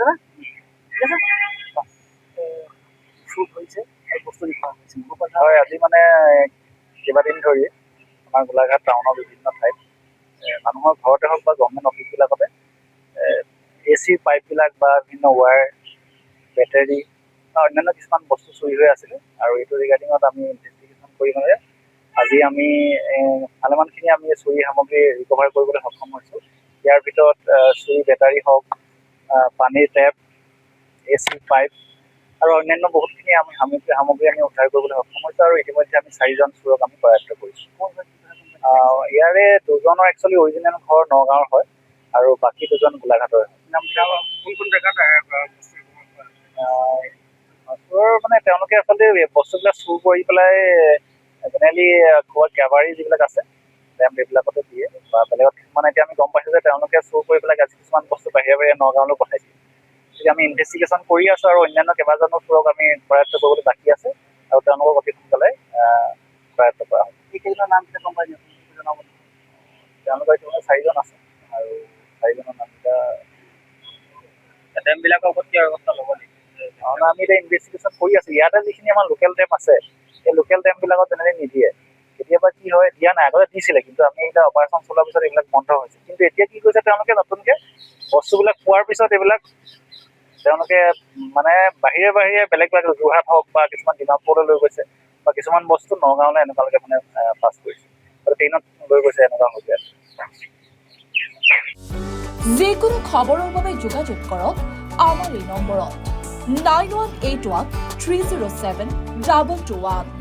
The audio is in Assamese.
না ঠিক আছে শ্বুট হৈছে আৰু বস্তু দেখুওৱা হৈছে হয় আজি মানে কেইবাদিন ধৰি আমাৰ গোলাঘাট টাউনৰ বিভিন্ন ঠাইত মানুহৰ ঘৰতে হওক বা গভৰ্ণমেণ্ট অফিচবিলাকতে AC পাইপবিলাক বা বিভিন্ন ৱায়াৰ বেটাৰী বা অন্যান্য কিছুমান বস্তু চুৰি হৈ আছিলে আৰু এইটো ৰিগাৰ্ডিঙত আমি ইনভেষ্টিগেশ্যন কৰি মানে আজি আমি ভালেমানখিনি আমি চুৰি সামগ্ৰী ৰিকভাৰ কৰিবলৈ সক্ষম হৈছোঁ। ইয়াৰ ভিতৰত চুৰি বেটাৰী হওক পানীৰ টেপ AC পাইপ আৰু অন্যান্য বহুতখিনি আমি সামগ্ৰী আমি উদ্ধাৰ কৰিবলৈ সক্ষম হৈছোঁ আৰু ইতিমধ্যে আমি 4জন চোৰক আমি কৰায়ত্ব কৰিছোঁ। ইয়াৰে দুজনৰ একচুৱেলি অৰিজিনেল ঘৰ নগাঁৱৰ হয় আৰু বাকী দুজন গোলাঘাটৰ কোন জেগাত চোৰ মানে তেওঁলোকে আচলতে বস্তুবিলাক চুৰ কৰি পেলাই জেনেৰেলি ক'ৰবাত গেবাৰী যিবিলাক আছে ডেম এইবিলাকতে দিয়ে বা বেলেগত মানে এতিয়া আমি গম পাইছোঁ যে তেওঁলোকে চুৰ কৰি পেলাই আজি কিছুমান বস্তু বাহিৰে নগাঁৱলৈ পঠাই দিয়ে। গতিকে আমি ইনভেষ্টিগেশ্যন কৰি আছোঁ আৰু অন্যান্য কেইবাজনো চোৰক আমি কৰায়ত্ব কৰিবলৈ বাকী আছে আৰু তেওঁলোকক অতি সোনকালে কৰায়ত্ব কৰা হ'ব। এইকেইজনৰ নাম কেইটা গম পাই জনাব তেওঁলোকৰ ইতিমধ্যে 4জন আছে আৰু 4জনৰ নামকেইটা ডেমবিলাকৰ ওপৰত কি ব্যৱস্থা ল'ব লাগিব আমি এতিয়া ইনভেষ্টিগেশ্যন কৰি আছোঁ। ইয়াতে যিখিনি আমাৰ লোকেল ডেম আছে সেই লোকেল ডেমবিলাকত জেনেৰেলি নিদিয়ে কেতিয়াবা কি হয় দিয়া নাই আগতে দিছিলে কিন্তু আমি এতিয়া অপাৰেশ্যন চলোৱাৰ পিছত এইবিলাক বন্ধ হৈছে কিন্তু এতিয়া কি কৰিছে তেওঁলোকে নতুনকৈ বস্তুবিলাক পোৱাৰ পিছত এইবিলাক তেওঁলোকে মানে বাহিৰে বেলেগ যোৰহাট হওক বা কিছুমান ডিমাপুৰলৈ লৈ গৈছে বা কিছুমান বস্তু নগাঁৱলৈ এনেকুৱালৈকে মানে পাছ কৰিছে আৰু ট্ৰেইনত লৈ গৈছে এনেকুৱা হৈছে। যিকোনো খবৰৰ বাবে যোগাযোগ কৰক আমাৰ এই নম্বৰত 9181 307 221।